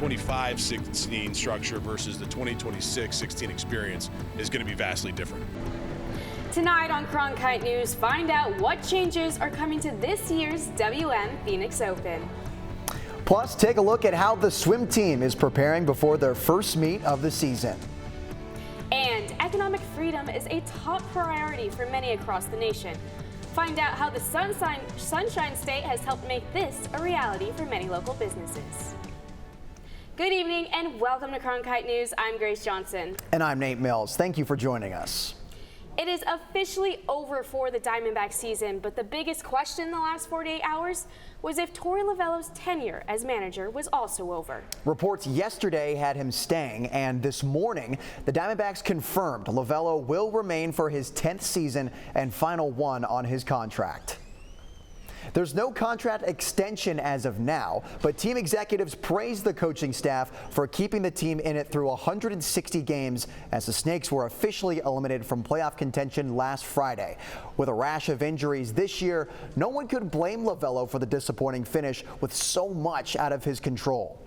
2025-16 structure versus the 2026-16 experience is going to be vastly different. Tonight on Cronkite News, find out what changes are coming to this year's WM Phoenix Open. Plus, take a look at how the swim team is preparing before their first meet of the season. And economic freedom is a top priority for many across the nation. Find out how the Sunshine State has helped make this a reality for many local businesses. Good evening and welcome to Cronkite News. I'm Grace Johnson. And I'm Nate Mills. Thank you for joining us. It is officially over for the Diamondbacks season, but the biggest question in the last 48 hours was if Torey Lovullo's tenure as manager was also over. Reports yesterday had him staying, and this morning, the Diamondbacks confirmed Lovullo will remain for his 10th season and final one on his contract. There's no contract extension as of now, but team executives praised the coaching staff for keeping the team in it through 160 games as the Snakes were officially eliminated from playoff contention last Friday. With a rash of injuries this year, no one could blame Lovullo for the disappointing finish with so much out of his control.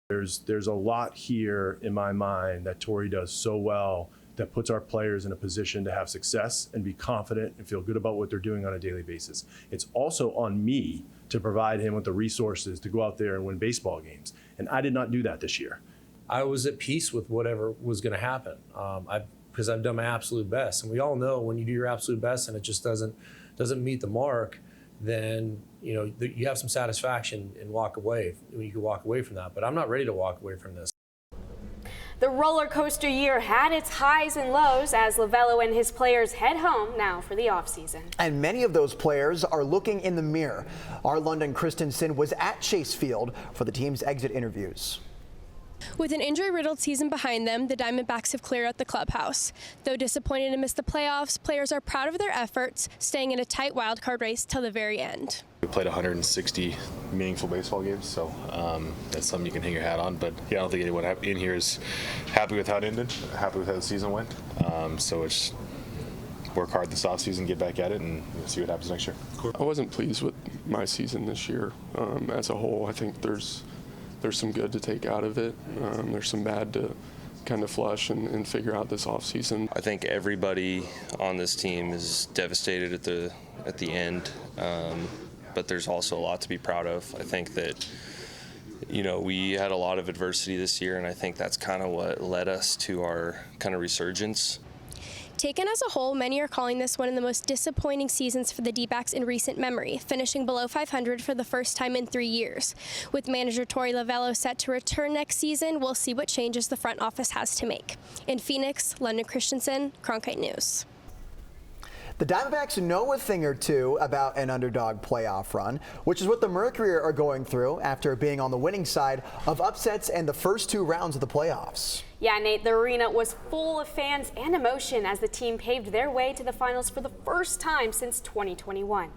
There's a lot here in my mind that Torey does so well that puts our players in a position to have success and be confident and feel good about what they're doing on a daily basis. It's also on me to provide him with the resources to go out there and win baseball games. And I did not do that this year. I was at peace with whatever was going to happen because I've done my absolute best. And we all know when you do your absolute best and it just doesn't meet the mark, then you have some satisfaction and walk away. You can walk away from that. But I'm not ready to walk away from this. The roller coaster year had its highs and lows as Lovullo and his players head home now for the offseason. And many of those players are looking in the mirror. Our London Christensen was at Chase Field for the team's exit interviews. With an injury-riddled season behind them, the Diamondbacks have cleared out the clubhouse. Though disappointed to miss the playoffs, players are proud of their efforts, staying in a tight wildcard race till the very end. We played 160 meaningful baseball games, so that's something you can hang your hat on. But yeah, I don't think anyone in here is happy with how it ended, happy with how the season went. So it's work hard this offseason, get back at it, and see what happens next year. I wasn't pleased with my season this year as a whole. I think there's some good to take out of it. There's some bad to kind of flush and figure out this offseason. I think everybody on this team is devastated at the end, but there's also a lot to be proud of. I think that we had a lot of adversity this year, and I think that's kind of what led us to our kind of resurgence. Taken as a whole, many are calling this one of the most disappointing seasons for the D-backs in recent memory, finishing below 500 for the first time in 3 years. With manager Torey Lovullo set to return next season, we'll see what changes the front office has to make. In Phoenix, London Christensen, Cronkite News. The Diamondbacks know a thing or two about an underdog playoff run, which is what the Mercury are going through after being on the winning side of upsets in the first 2 rounds of the playoffs. Yeah, Nate, the arena was full of fans and emotion as the team paved their way to the finals for the first time since 2021.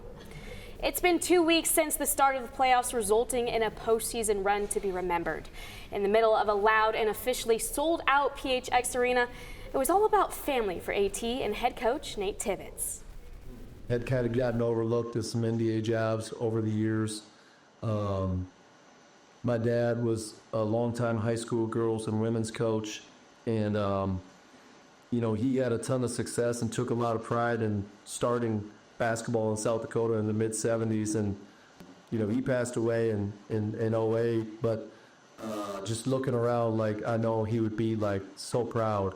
It's been 2 weeks since the start of the playoffs, resulting in a postseason run to be remembered. In the middle of a loud and officially sold-out PHX Arena, it was all about family for AT and head coach Nate Tibbetts. Had kind of gotten overlooked at some NDA jobs over the years. My dad was a longtime high school girls and women's coach, and he had a ton of success and took a lot of pride in starting basketball in South Dakota in the mid-'70s, and he passed away in 08, but just looking around, I know he would be so proud.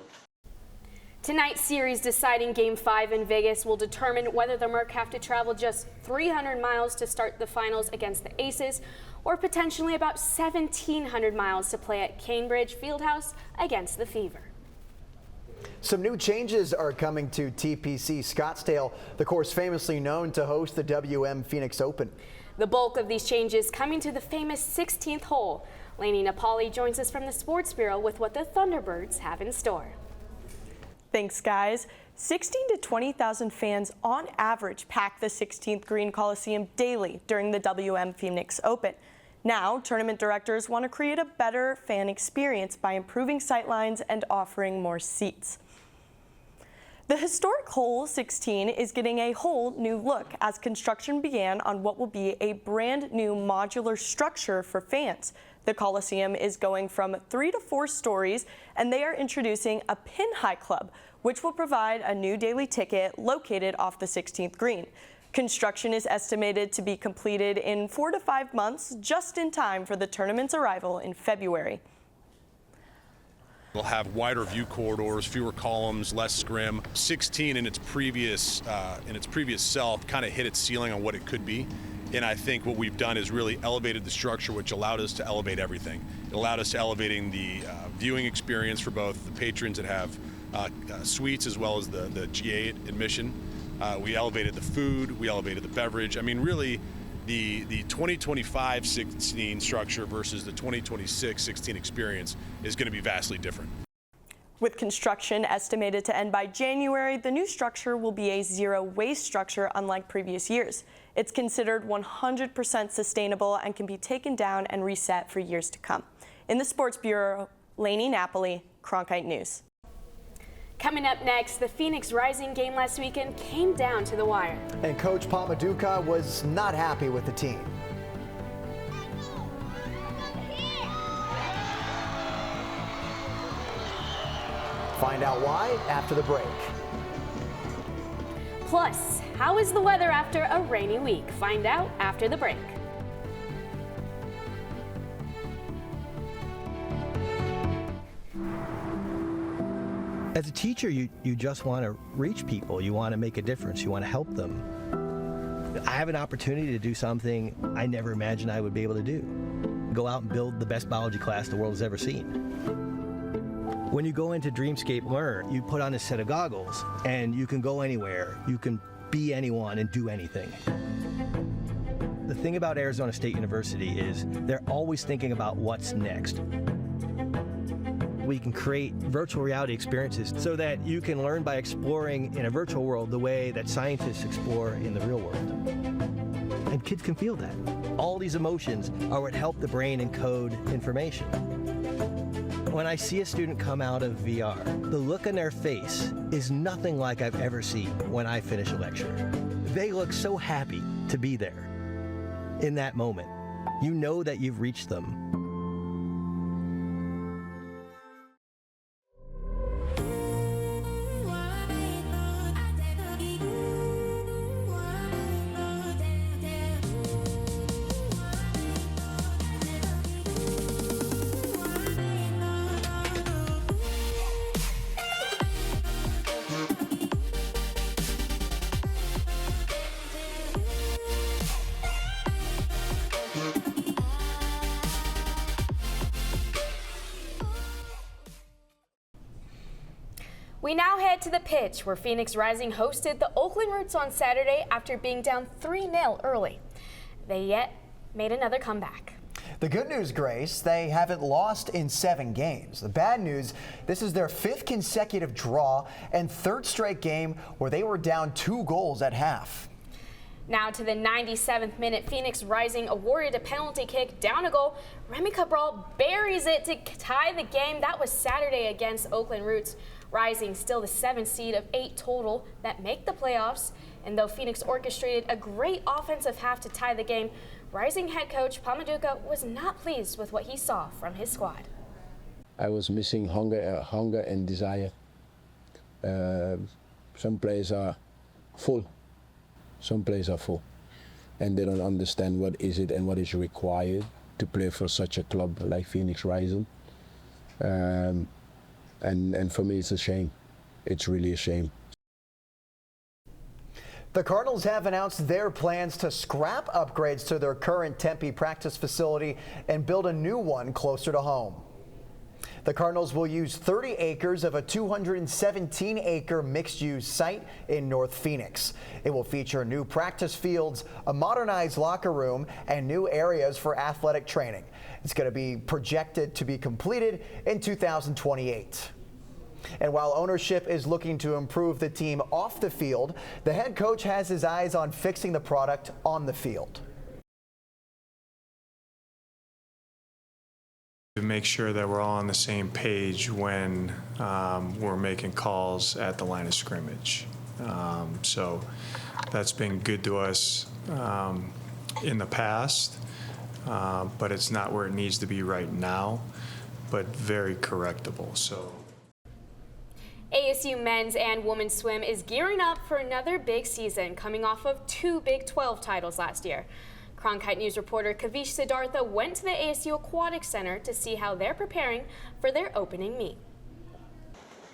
Tonight's series deciding Game 5 in Vegas will determine whether the Merc have to travel just 300 miles to start the finals against the Aces, or potentially about 1,700 miles to play at Cambridge Fieldhouse against the Fever. Some new changes are coming to TPC Scottsdale, the course famously known to host the WM Phoenix Open. The bulk of these changes coming to the famous 16th hole. Lainey Napoli joins us from the Sports Bureau with what the Thunderbirds have in store. Thanks, guys. 16,000 to 20,000 fans on average pack the 16th Green Coliseum daily during the WM Phoenix Open. Now, tournament directors want to create a better fan experience by improving sightlines and offering more seats. The historic hole 16 is getting a whole new look as construction began on what will be a brand new modular structure for fans. The Coliseum is going from 3 to 4 stories, and they are introducing a pin high club, which will provide a new daily ticket located off the 16th green. Construction is estimated to be completed in 4 to 5 months, just in time for the tournament's arrival in February. We'll have wider view corridors, fewer columns, less scrim. 16 in its previous self kind of hit its ceiling on what it could be. And I think what we've done is really elevated the structure, which allowed us to elevate everything. It allowed us to elevating the viewing experience for both the patrons that have suites as well as the GA admission. We elevated the food, we elevated the beverage. I mean, really, the 2025-16 structure versus the 2026-16 experience is going to be vastly different. With construction estimated to end by January, the new structure will be a zero-waste structure unlike previous years. It's considered 100% sustainable and can be taken down and reset for years to come. In the Sports Bureau, Lainey Napoli, Cronkite News. Coming up next, the Phoenix Rising game last weekend came down to the wire. And Coach Pamaduka was not happy with the team. Find out why after the break. Plus, how is the weather after a rainy week? Find out after the break. As a teacher, you just want to reach people. You want to make a difference. You want to help them. I have an opportunity to do something I never imagined I would be able to do. Go out and build the best biology class the world has ever seen. When you go into Dreamscape Learn, you put on a set of goggles and you can go anywhere. You can be anyone and do anything. The thing about Arizona State University is they're always thinking about what's next. We can create virtual reality experiences so that you can learn by exploring in a virtual world the way that scientists explore in the real world. And kids can feel that. All these emotions are what help the brain encode information. When I see a student come out of VR, the look on their face is nothing like I've ever seen when I finish a lecture. They look so happy to be there in that moment. You know that you've reached them. We now head to the pitch where Phoenix Rising hosted the Oakland Roots on Saturday after being down 3-0 early. They yet made another comeback. The good news, Grace, they haven't lost in 7 games. The bad news, this is their 5th consecutive draw and 3rd straight game where they were down 2 goals at half. Now to the 97th minute, Phoenix Rising awarded a penalty kick down a goal. Remy Cabral buries it to tie the game. That was Saturday against Oakland Roots. Rising still the 7th seed of 8 total that make the playoffs. And though Phoenix orchestrated a great offensive half to tie the game, Rising head coach Pamaduka was not pleased with what he saw from his squad. I was missing hunger and desire. Some players are full. Some players are full. And they don't understand what is it and what is required to play for such a club like Phoenix Rising. And for me, it's a shame. It's really a shame. The Cardinals have announced their plans to scrap upgrades to their current Tempe practice facility and build a new one closer to home. The Cardinals will use 30 acres of a 217-acre mixed-use site in North Phoenix. It will feature new practice fields, a modernized locker room, and new areas for athletic training. It's going to be projected to be completed in 2028. And while ownership is looking to improve the team off the field, the head coach has his eyes on fixing the product on the field. To make sure that we're all on the same page when we're making calls at the line of scrimmage. So that's been good to us in the past. but it's not where it needs to be right now, but very correctable. So. ASU men's and women's swim is gearing up for another big season, coming off of 2 Big 12 titles last year. Cronkite News reporter Kavish Siddhartha went to the ASU Aquatic Center to see how they're preparing for their opening meet.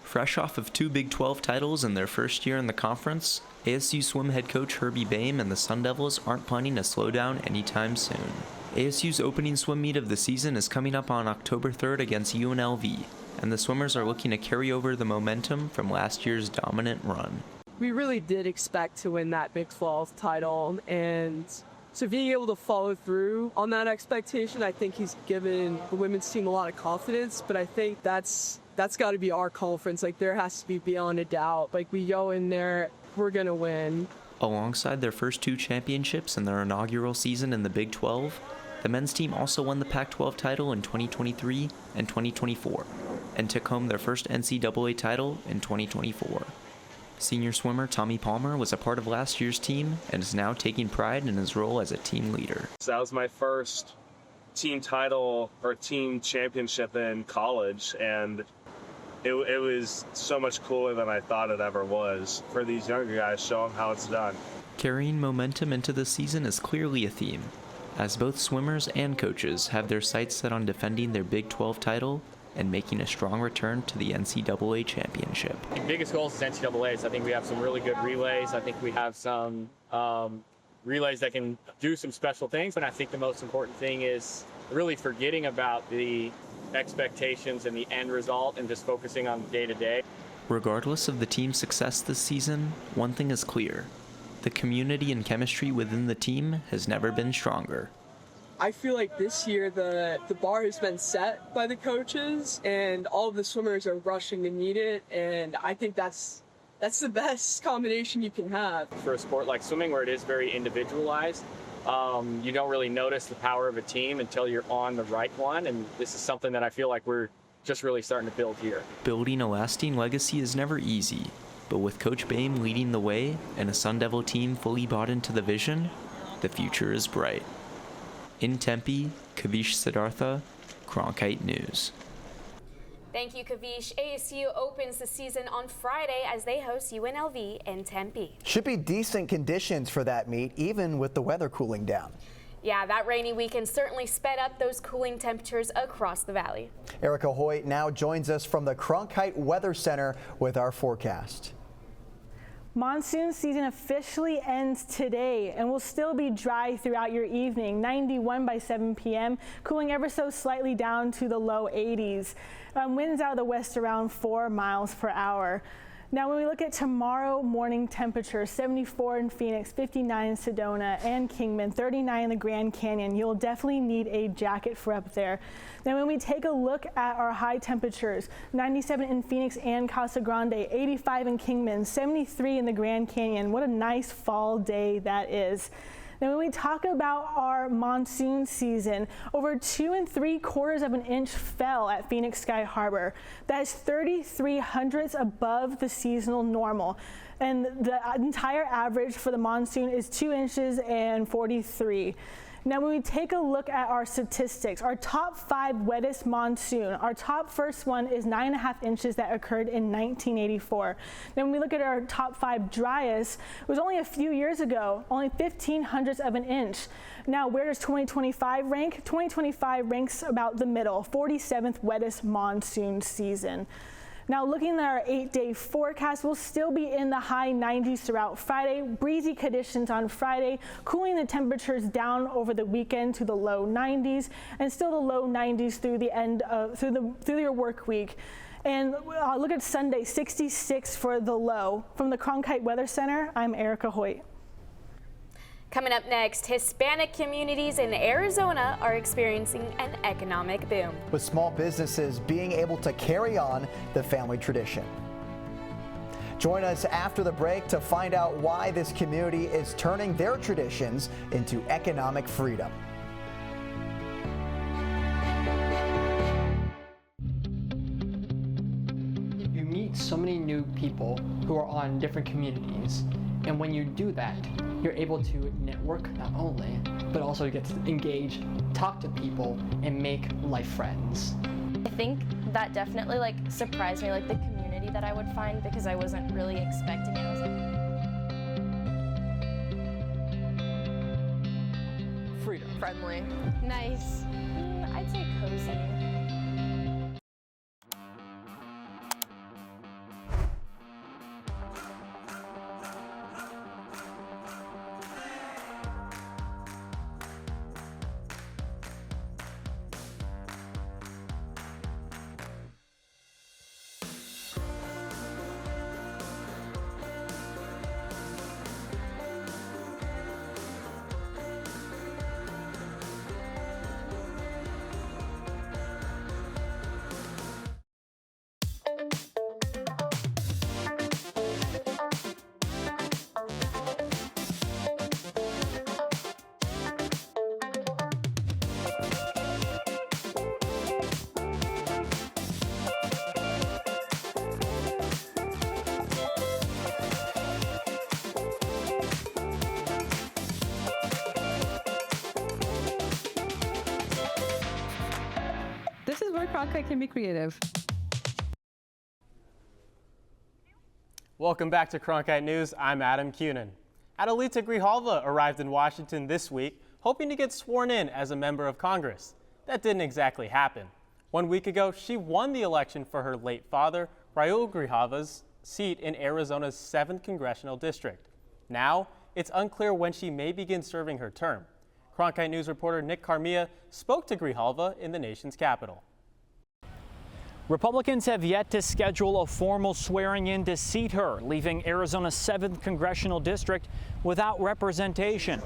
Fresh off of 2 Big 12 titles in their first year in the conference, ASU swim head coach Herbie Boehm and the Sun Devils aren't planning to slow down anytime soon. ASU's opening swim meet of the season is coming up on October 3rd against UNLV, and the swimmers are looking to carry over the momentum from last year's dominant run. We really did expect to win that Big 12 title, and so being able to follow through on that expectation, I think he's given the women's team a lot of confidence, but I think that's got to be our conference. Like, there has to be beyond a doubt. Like, we go in there, we're going to win. Alongside their first 2 championships in their inaugural season in the Big 12, the men's team also won the Pac-12 title in 2023 and 2024, and took home their first NCAA title in 2024. Senior swimmer Tommy Palmer was a part of last year's team and is now taking pride in his role as a team leader. So that was my first team title or team championship in college, and it was so much cooler than I thought it ever was. For these younger guys, show them how it's done. Carrying momentum into the season is clearly a theme, as both swimmers and coaches have their sights set on defending their Big 12 title and making a strong return to the NCAA championship. The biggest goals is NCAAs. I think we have some really good relays. I think we have some relays that can do some special things, and I think the most important thing is really forgetting about the expectations and the end result and just focusing on day-to-day. Regardless of the team's success this season, one thing is clear. The community and chemistry within the team has never been stronger. I feel like this year the bar has been set by the coaches, and all of the swimmers are rushing to meet it, and I think that's the best combination you can have. For a sport like swimming, where it is very individualized, you don't really notice the power of a team until you're on the right one, and this is something that I feel like we're just really starting to build here. Building a lasting legacy is never easy, but with Coach Boehm leading the way and a Sun Devil team fully bought into the vision, the future is bright. In Tempe, Kavish Siddhartha, Cronkite News. Thank you, Kavish. ASU opens the season on Friday as they host UNLV in Tempe. Should be decent conditions for that meet, even with the weather cooling down. Yeah, that rainy weekend certainly sped up those cooling temperatures across the valley. Erica Hoyt now joins us from the Cronkite Weather Center with our forecast. Monsoon season officially ends today and will still be dry throughout your evening. 91 by 7 p.m., cooling ever so slightly down to the low 80s. Winds out of the west around 4 miles per hour. Now, when we look at tomorrow morning temperatures, 74 in Phoenix, 59 in Sedona and Kingman, 39 in the Grand Canyon. You'll definitely need a jacket for up there. Then when we take a look at our high temperatures, 97 in Phoenix and Casa Grande, 85 in Kingman, 73 in the Grand Canyon. What a nice fall day that is. Now, when we talk about our monsoon season, over 2 3/4 of an inch fell at Phoenix Sky Harbor. That is 33 hundredths above the seasonal normal. And the entire average for the monsoon is 2 inches and 43. Now, when we take a look at our statistics, our top 5 wettest monsoon, our top first one is 9.5 inches that occurred in 1984. Then when we look at our top 5 driest, it was only a few years ago, only 15 hundredths of an inch. Now, where does 2025 rank? 2025 ranks about the middle, 47th wettest monsoon season. Now, looking at our 8-day forecast, we'll still be in the high 90s throughout Friday. Breezy conditions on Friday, cooling the temperatures down over the weekend to the low 90s, and still the low 90s through the end of through your work week. And look at Sunday, 66 for the low. From the Cronkite Weather Center, I'm Erica Hoyt. Coming up next, Hispanic communities in Arizona are experiencing an economic boom, with small businesses being able to carry on the family tradition. Join us after the break to find out why this community is turning their traditions into economic freedom. You meet so many new people who are on different communities, And when you do that, you're able to network not only, but also get to engage, talk to people, and make life friends. I think that definitely surprised me, the community that I would find, because I wasn't really expecting it. I was like, freedom. Friendly. Nice. I'd say cozy. This is where Cronkite can be creative. Welcome back to Cronkite News. I'm Adam Cunin. Adelita Grijalva arrived in Washington this week, hoping to get sworn in as a member of Congress. That didn't exactly happen. 1 week ago, she won the election for her late father, Raul Grijalva's seat in Arizona's 7th Congressional District. Now, it's unclear when she may begin serving her term. Cronkite News reporter Nick Carmia spoke to Grijalva in the nation's capital. Republicans have yet to schedule a formal swearing-in to seat her, leaving Arizona's 7th Congressional District without representation.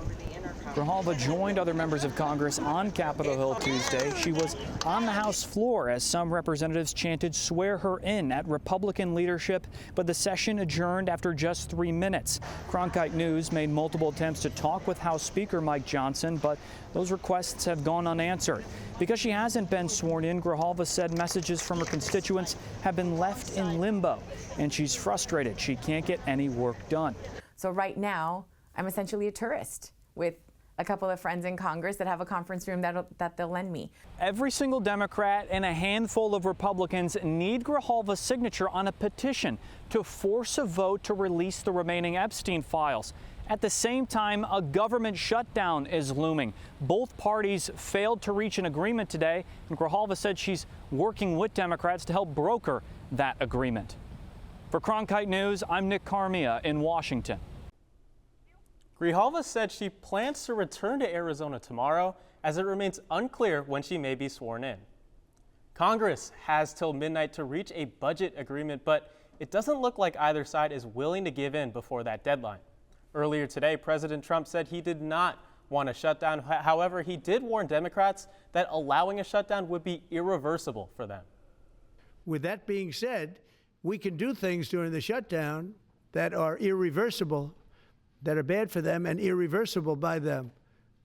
Grijalva joined other members of Congress on Capitol Hill Tuesday. She was on the House floor as some representatives chanted "swear her in" at Republican leadership, but the session adjourned after just 3 minutes. Cronkite News made multiple attempts to talk with House Speaker Mike Johnson, but those requests have gone unanswered. Because she hasn't been sworn in, Grijalva said messages from her constituents have been left in limbo, and she's frustrated she can't get any work done. So right now, I'm essentially a tourist with a couple of friends in Congress that have a conference room that they'll lend me. Every single Democrat and a handful of Republicans need Grijalva's signature on a petition to force a vote to release the remaining Epstein files. At the same time, a government shutdown is looming. Both parties failed to reach an agreement today, and Grijalva said she's working with Democrats to help broker that agreement. For Cronkite News, I'm Nick Carmia in Washington. Grijalva said she plans to return to Arizona tomorrow, as it remains unclear when she may be sworn in. Congress has till midnight to reach a budget agreement, but it doesn't look like either side is willing to give in before that deadline. Earlier today, President Trump said he did not want a shutdown. However, he did warn Democrats that allowing a shutdown would be irreversible for them. With that being said, we can do things during the shutdown that are irreversible, that are bad for them and irreversible by them,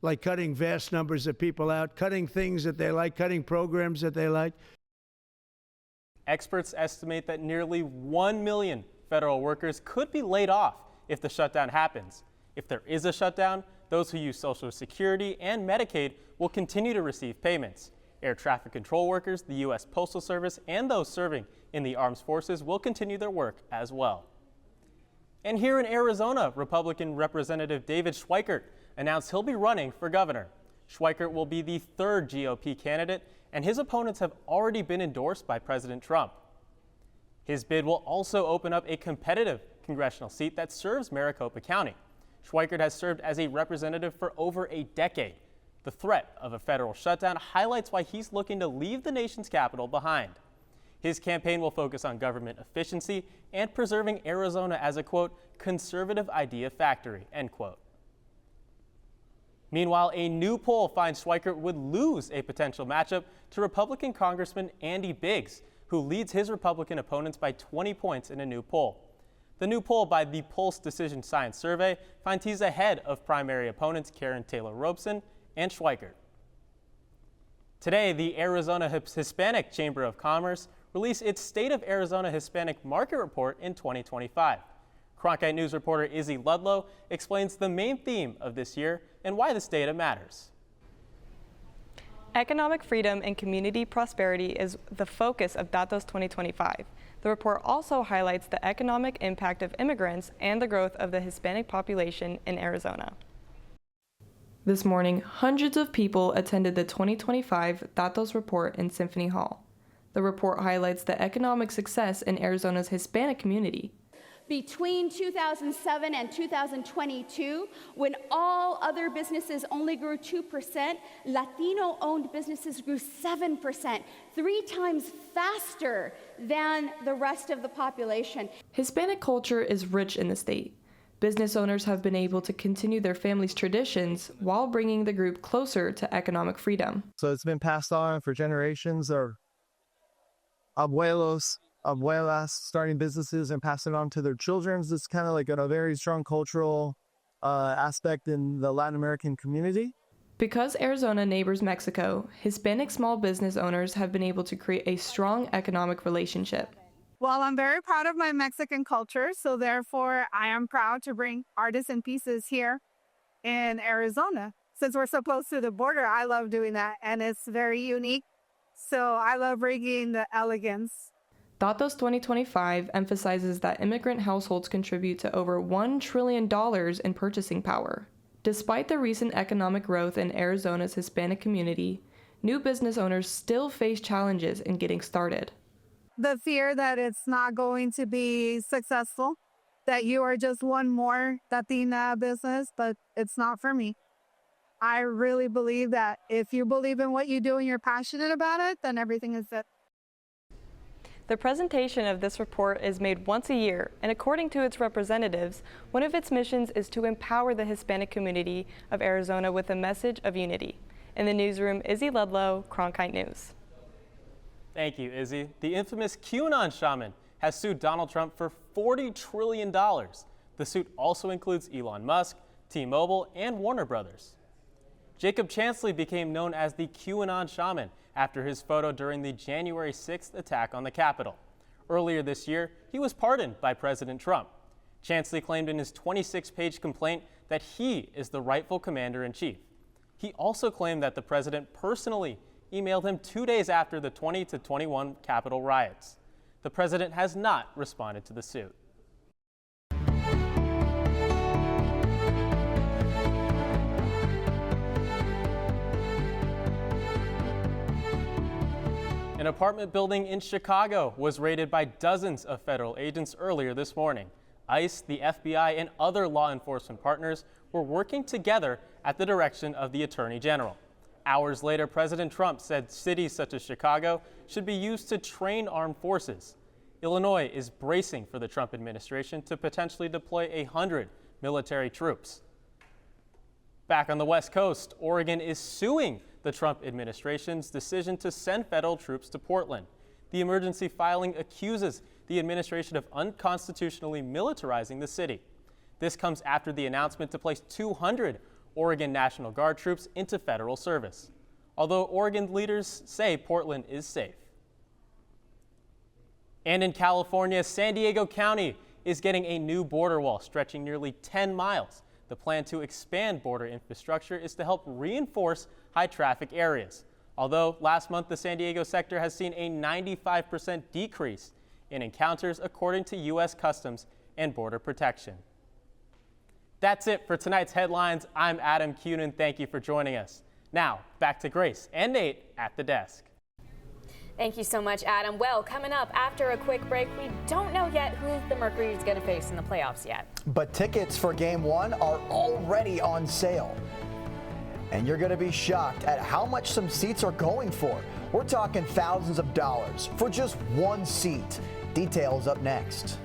like cutting vast numbers of people out, cutting things that they like, cutting programs that they like. Experts estimate that nearly 1 million federal workers could be laid off if the shutdown happens. If there is a shutdown, those who use Social Security and Medicaid will continue to receive payments. Air traffic control workers, the U.S. Postal Service, and those serving in the armed forces will continue their work as well. And here in Arizona, Republican Representative David Schweikert announced he'll be running for governor. Schweikert will be the third GOP candidate, and his opponents have already been endorsed by President Trump. His bid will also open up a competitive congressional seat that serves Maricopa County. Schweikert has served as a representative for over a decade. The threat of a federal shutdown highlights why he's looking to leave the nation's capital behind. His campaign will focus on government efficiency and preserving Arizona as a, quote, conservative idea factory, end quote. Meanwhile, a new poll finds Schweikert would lose a potential matchup to Republican Congressman Andy Biggs, who leads his Republican opponents by 20 points in a new poll. The new poll by the Pulse Decision Science Survey finds he's ahead of primary opponents Karen Taylor Robeson and Schweikert. Today, the Arizona Hispanic Chamber of Commerce released its State of Arizona Hispanic Market Report in 2025. Cronkite News reporter Izzy Ludlow explains the main theme of this year and why this data matters. Economic freedom and community prosperity is the focus of Datos 2025. The report also highlights the economic impact of immigrants and the growth of the Hispanic population in Arizona. This morning, hundreds of people attended the 2025 Datos report in Symphony Hall. The report highlights the economic success in Arizona's Hispanic community. Between 2007 and 2022, when all other businesses only grew 2%, Latino-owned businesses grew 7%, 3 times faster than the rest of the population. Hispanic culture is rich in the state. Business owners have been able to continue their family's traditions while bringing the group closer to economic freedom. So it's been passed on for generations of abuelos, abuelas starting businesses and passing it on to their children. It's kind of like a very strong cultural aspect in the Latin American community. Because Arizona neighbors Mexico, Hispanic small business owners have been able to create a strong economic relationship. Well, I'm very proud of my Mexican culture, so therefore I am proud to bring artisan pieces here in Arizona. Since we're so close to the border, I love doing that, and it's very unique. So I love bringing the elegance. Datos 2025 emphasizes that immigrant households contribute to over $1 trillion in purchasing power. Despite the recent economic growth in Arizona's Hispanic community, new business owners still face challenges in getting started. The fear that it's not going to be successful, that you are just one more Latina business, but it's not for me. I really believe that if you believe in what you do and you're passionate about it, then everything is it. The presentation of this report is made once a year, and according to its representatives, one of its missions is to empower the Hispanic community of Arizona with a message of unity. In the newsroom, Izzy Ludlow, Cronkite News. Thank you, Izzy. The infamous QAnon shaman has sued Donald Trump for $40 trillion. The suit also includes Elon Musk, T-Mobile, and Warner Brothers. Jacob Chansley became known as the QAnon shaman after his photo during the January 6th attack on the Capitol. Earlier this year, he was pardoned by President Trump. Chansley claimed in his 26-page complaint that he is the rightful commander-in-chief. He also claimed that the president personally emailed him 2 days after the 2021 Capitol riots. The president has not responded to the suit. An apartment building in Chicago was raided by dozens of federal agents earlier this morning. ICE, the FBI, and other law enforcement partners were working together at the direction of the Attorney General. Hours later, President Trump said cities such as Chicago should be used to train armed forces. Illinois is bracing for the Trump administration to potentially deploy 100 military troops. Back on the West Coast, Oregon is suing the Trump administration's decision to send federal troops to Portland. The emergency filing accuses the administration of unconstitutionally militarizing the city. This comes after the announcement to place 200 Oregon National Guard troops into federal service, although Oregon leaders say Portland is safe. And in California, San Diego County is getting a new border wall stretching nearly 10 miles. The plan to expand border infrastructure is to help reinforce high traffic areas. Although last month the San Diego sector has seen a 95% decrease in encounters according to U.S. Customs and Border Protection. That's it for tonight's headlines. I'm Adam Cunin. Thank you for joining us. Now, back to Grace and Nate at the desk. Thank you so much, Adam. Well, coming up after a quick break, we don't know yet who the Mercury is going to face in the playoffs yet. But tickets for Game 1 are already on sale. And you're going to be shocked at how much some seats are going for. We're talking thousands of dollars for just one seat. Details up next.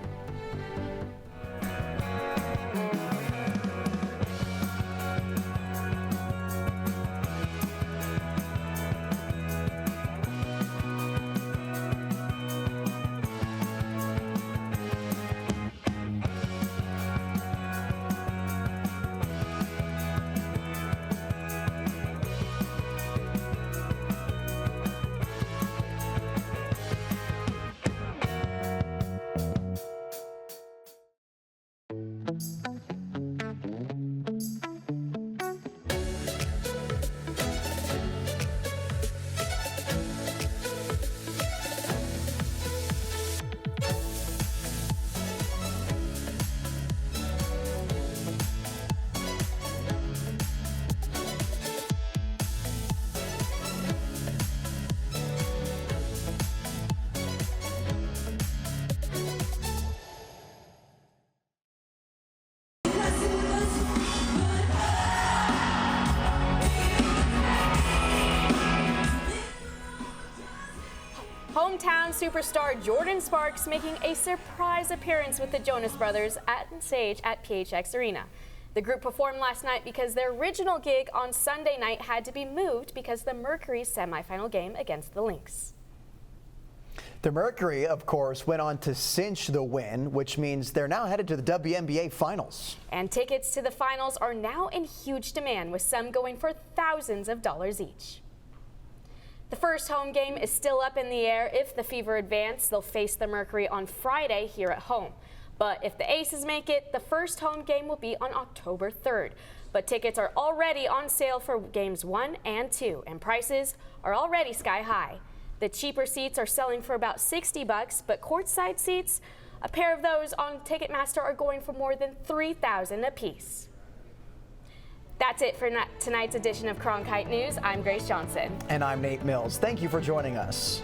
Hometown superstar Jordan Sparks making a surprise appearance with the Jonas Brothers on stage at PHX Arena. The group performed last night because their original gig on Sunday night had to be moved because of the Mercury's semifinal game against the Lynx. The Mercury, of course, went on to cinch the win, which means they're now headed to the WNBA Finals. And tickets to the finals are now in huge demand, with some going for thousands of dollars each. The first home game is still up in the air. If the Fever advance, they'll face the Mercury on Friday here at home. But if the Aces make it, the first home game will be on October 3rd. But tickets are already on sale for games 1 and 2, and prices are already sky high. The cheaper seats are selling for about $60, but courtside seats, a pair of those on Ticketmaster, are going for more than $3,000 a piece. That's it for tonight's edition of Cronkite News. I'm Grace Johnson. And I'm Nate Mills. Thank you for joining us.